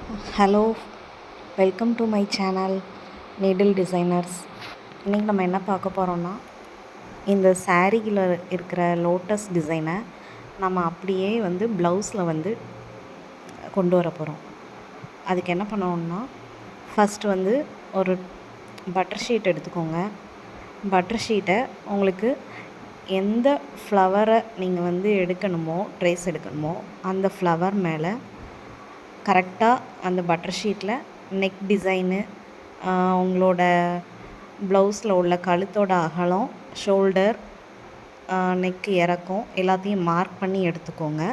Hello, welcome to my channel needle designers. இன்றைக்கி நம்ம என்ன பார்க்க போகிறோன்னா, இந்த சாரீயில் இருக்கிற லோட்டஸ் டிசைனை நம்ம அப்படியே ப்ளவுஸில் கொண்டு வர போகிறோம். அதுக்கு என்ன பண்ணணும்னா, ஃபஸ்ட்டு ஒரு பட்டர் ஷீட் எடுத்துக்கோங்க. பட்டர் ஷீட்டை உங்களுக்கு எந்த ஃப்ளவரை நீங்கள் எடுக்கணுமோ, ட்ரேஸ் எடுக்கணுமோ அந்த ஃப்ளவர் மேலே கரெக்டாக அந்த பட்டர் ஷீட்டில் நெக் டிசைனு, உங்களோட ப்ளவுஸில் உள்ள கழுத்தோட அகலம், ஷோல்டர், நெக்கு இறக்கம் எல்லாத்தையும் மார்க் பண்ணி எடுத்துக்கோங்க.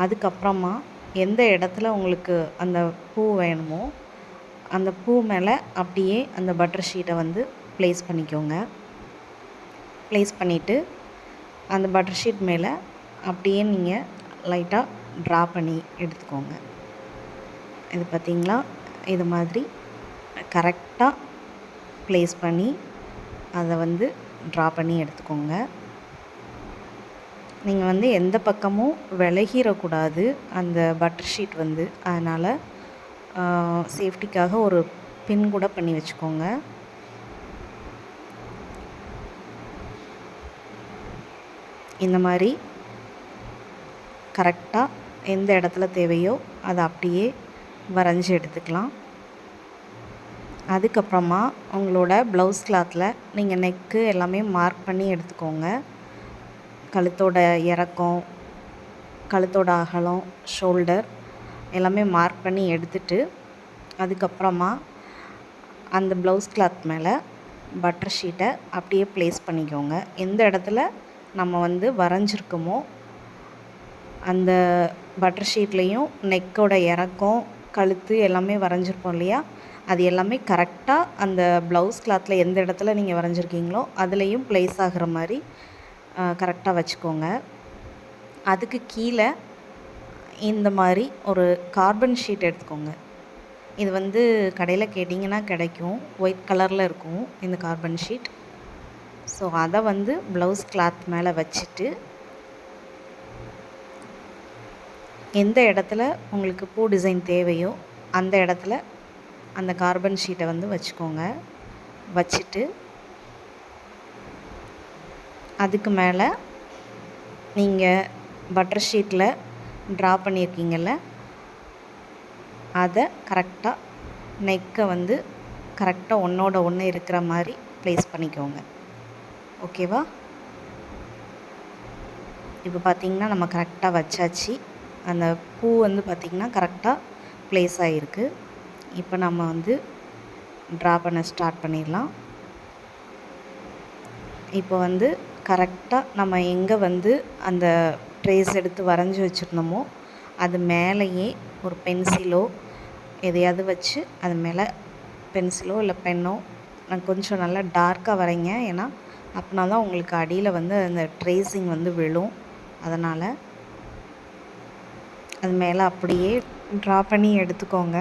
அதுக்கப்புறமா எந்த இடத்துல உங்களுக்கு அந்த பூ வேணுமோ அந்த பூ மேலே அப்படியே அந்த பட்டர் ஷீட்டை ப்ளேஸ் பண்ணிக்கோங்க. ப்ளேஸ் பண்ணிவிட்டு அந்த பட்டர் ஷீட் மேலே அப்படியே நீங்கள் லைட்டாக ட்ரா பண்ணி எடுத்துக்கோங்க. இது பார்த்திங்களா, இது மாதிரி கரெக்டாக ப்ளேஸ் பண்ணி அதை ட்ரா பண்ணி எடுத்துக்கோங்க. நீங்கள் எந்த பக்கமும் விலகிடக்கூடாது அந்த பட்டர் ஷீட் அதனால் சேஃப்டிக்காக ஒரு பின் கூட பண்ணி வச்சுக்கோங்க. இந்த மாதிரி கரெக்டாக எந்த இடத்துல தேவையோ அதை அப்படியே வரைஞ்சி எடுத்துக்கலாம். அதுக்கப்புறமா உங்களோட ப்ளவுஸ் கிளாத்தில் நீங்கள் நெக்கு எல்லாமே மார்க் பண்ணி எடுத்துக்கோங்க. கழுத்தோட இறக்கம், கழுத்தோட அகலம், ஷோல்டர் எல்லாமே மார்க் பண்ணி எடுத்துட்டு அதுக்கப்புறமா அந்த ப்ளவுஸ் கிளாத் மேலே பட்டர் ஷீட்டை அப்படியே ப்ளேஸ் பண்ணிக்கோங்க. எந்த இடத்துல நம்ம வரைஞ்சிருக்கோமோ அந்த பட்டர் ஷீட்லேயும் நெக்கோட இறக்கம், கழுத்து எல்லாமே வரைஞ்சிருப்போம் இல்லையா, அது எல்லாமே கரெக்டாக அந்த ப்ளவுஸ் கிளாத்தில் எந்த இடத்துல நீங்கள் வரைஞ்சிருக்கீங்களோ அதுலேயும் ப்ளேஸ் ஆகிற மாதிரி கரெக்டாக வச்சுக்கோங்க. அதுக்கு கீழே இந்த மாதிரி ஒரு கார்பன் ஷீட் எடுத்துக்கோங்க. இது கடையில் கேட்டிங்கன்னா கிடைக்கும், ஒயிட் கலரில் இருக்கும் இந்த கார்பன் ஷீட். ஸோ அதை ப்ளவுஸ் கிளாத் மேலே வச்சுட்டு எந்த இடத்துல உங்களுக்கு பூ டிசைன் தேவையோ அந்த இடத்துல அந்த கார்பன் ஷீட்டை வச்சுக்கோங்க. வச்சுட்டு அதுக்கு மேலே நீங்கள் பட்டர் ஷீட்டில் ட்ரா பண்ணியிருக்கீங்கள்ல அதை கரெக்டாக நெக்கை கரெக்டாக ஒன்றோட ஒன்று இருக்கிற மாதிரி ப்ளேஸ் பண்ணிக்கோங்க. ஓகேவா? இப்போ பார்த்திங்கன்னா நம்ம கரெக்டாக வச்சாச்சு. அந்த பூ பார்த்திங்கன்னா கரெக்டாக ப்ளேஸ் ஆகிருக்கு. இப்போ நம்ம ட்ரா பண்ண ஸ்டார்ட் பண்ணிடலாம். இப்போ கரெக்டாக நம்ம எங்கே அந்த ட்ரேஸ் எடுத்து வரைஞ்சி வச்சுருந்தோமோ அது மேலேயே ஒரு பென்சிலோ எதையாவது வச்சு அது மேலே பென்சிலோ இல்லை பென்னோ கொஞ்சம் நல்லா டார்க்காக வரைங்க. ஏன்னா அப்படின்னா தான் உங்களுக்கு அடியில் அந்த ட்ரேசிங் விழும். அதனால் அது மேலே அப்படியே ட்ரா பண்ணி எடுத்துக்கோங்க.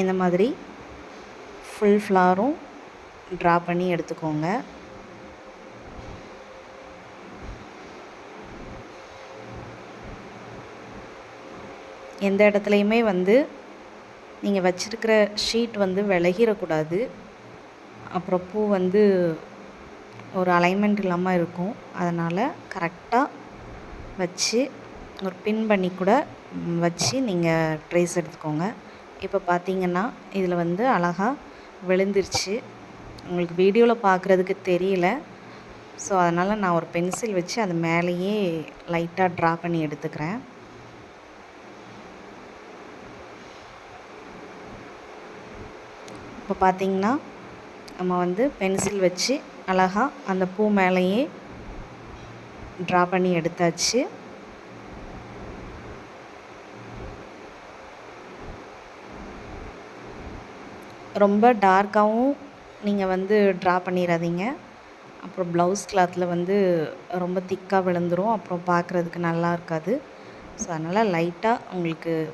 இந்த மாதிரி ஃபுல் ஃப்ளாரும் ட்ரா பண்ணி எடுத்துக்கோங்க. எந்த இடத்துலையுமே நீங்கள் வச்சுருக்கிற ஷீட் விலகிடக்கூடாது. அப்புறம் பூ ஒரு அலைன்மெண்ட் இல்லாமல் இருக்கும். அதனால் கரெக்டாக வச்சு ஒரு பின் பண்ணி கூட வச்சு நீங்கள் ட்ரேஸ் எடுத்துக்கோங்க. இப்போ பார்த்திங்கன்னா இதில் அழகாக விழுந்துருச்சு. உங்களுக்கு வீடியோவில் பார்க்குறதுக்கு தெரியல. ஸோ அதனால் நான் ஒரு பென்சில் வச்சு அது மேலேயே லைட்டாக ட்ரா பண்ணி எடுத்துக்கிறேன். இப்போ பார்த்திங்கன்னா நம்ம பென்சில் வச்சு அழகாக அந்த பூ மேலேயே ட்ரா பண்ணி எடுத்தாச்சு. ரொம்ப டார்க்காகவும் நீங்கள் ட்ரா பண்ணிடாதீங்க. அப்புறம் ப்ளவுஸ் கிளாத்தில் ரொம்ப திக்காக விழுந்துடும். அப்புறம் பார்க்குறதுக்கு நல்லா இருக்காது. ஸோ அதனால் லைட்டாக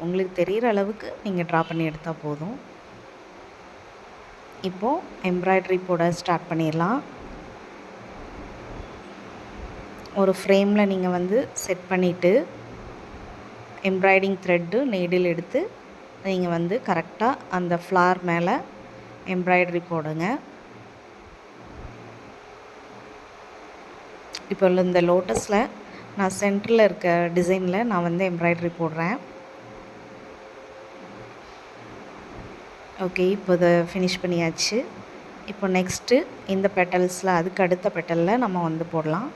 உங்களுக்கு தெரிகிற அளவுக்கு நீங்கள் ட்ரா பண்ணி எடுத்தால் போதும். இப்போது எம்ப்ராய்டரி போட ஸ்டார்ட் பண்ணிடலாம். ஒரு ஃப்ரேமில் நீங்கள் வந்து செட் பண்ணிவிட்டு எம்ப்ராய்டிங் த்ரெட்டு நீடில் எடுத்து நீங்கள் வந்து கரெக்டாக அந்த ஃப்ளார் மேலே எம்ப்ராய்டரி போடுங்க. இப்போ இந்த லோட்டஸில் நான் சென்டரில் இருக்க டிசைனில் நான் வந்து எம்ப்ராய்டரி போடுறேன். ஓகே, இப்போ இதை ஃபினிஷ் பண்ணியாச்சு. இப்போ நெக்ஸ்ட்டு இந்த பெட்டல்ஸில் அதுக்கு அடுத்த பெட்டலில் நம்ம வந்து போடலாம்.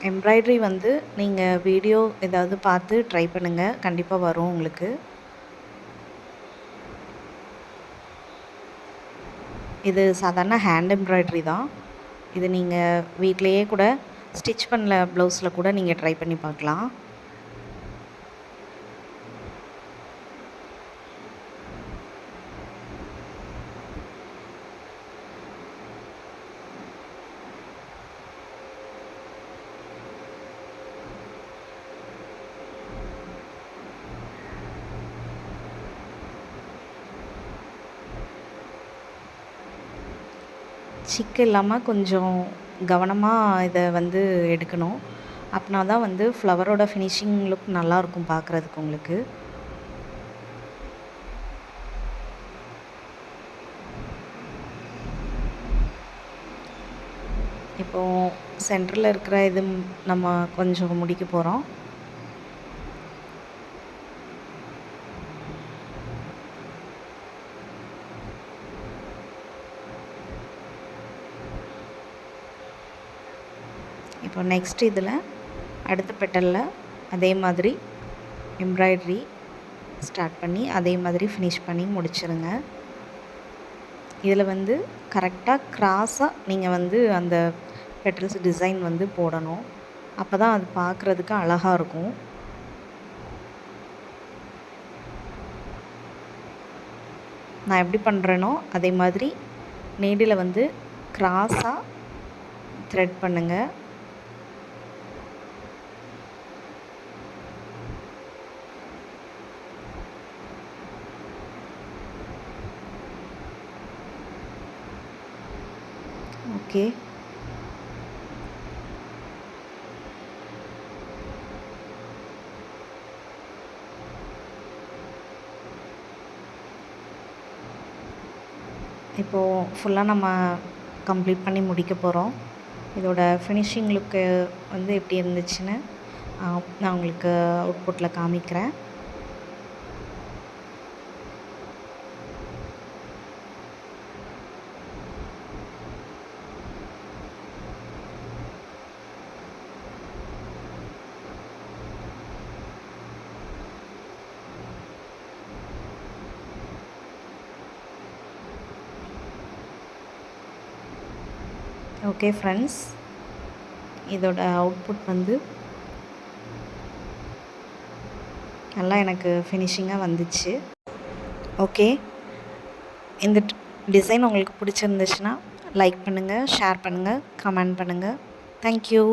எம்ப்ராய்டரி வந்து நீங்கள் வீடியோ ஏதாவது பார்த்து ட்ரை பண்ணுங்கள், கண்டிப்பாக வரும் உங்களுக்கு. இது சாதாரண ஹேண்ட் எம்ப்ராய்டரி தான். இது நீங்கள் வீட்டிலையே கூட ஸ்டிச் பண்ணல ப்ளவுஸில் கூட நீங்கள் ட்ரை பண்ணி பார்க்கலாம். சிக்கு இல்லாமல் கொஞ்சம் கவனமாக இதை வந்து எடுக்கணும். அப்படின்னா தான் வந்து ஃப்ளவரோட ஃபினிஷிங் லுக் நல்லாயிருக்கும் பார்க்குறதுக்கு உங்களுக்கு. இப்போது சென்டரில் இருக்கிற இது நம்ம கொஞ்சம் முடிக்க போகிறோம். இப்போ நெக்ஸ்ட் இதில் அடுத்த பெட்டலில் அதே மாதிரி எம்ப்ராய்டரி ஸ்டார்ட் பண்ணி அதே மாதிரி ஃபினிஷ் பண்ணி முடிச்சிருங்க. இதில் வந்து கரெக்டாக க்ராஸாக நீங்கள் வந்து அந்த பெட்டல்ஸ் டிசைன் வந்து போடணும். அப்போ தான் அது பார்க்குறதுக்கு அழகாக இருக்கும். நான் எப்படி பண்ணுறேனோ அதே மாதிரி நீடில் வந்து க்ராஸாக த்ரெட் பண்ணுங்கள். ஓகே, இப்போது ஃபுல்லாக நம்ம கம்ப்ளீட் பண்ணி முடிக்க போகிறோம். இதோட ஃபினிஷிங் லுக்கு வந்து எப்படி இருந்துச்சுன்னு நான் உங்களுக்கு அவுட்புட்டில் காமிக்கிறேன். ஓகே ஃப்ரெண்ட்ஸ், இதோட அவுட்புட் வந்து நல்லா எனக்கு ஃபினிஷிங்காக வந்துச்சு. ஓகே, இந்த டிசைன் உங்களுக்கு பிடிச்சிருந்துச்சுன்னா லைக் பண்ணுங்கள், ஷேர் பண்ணுங்கள், கமெண்ட் பண்ணுங்கள். தேங்க்யூ.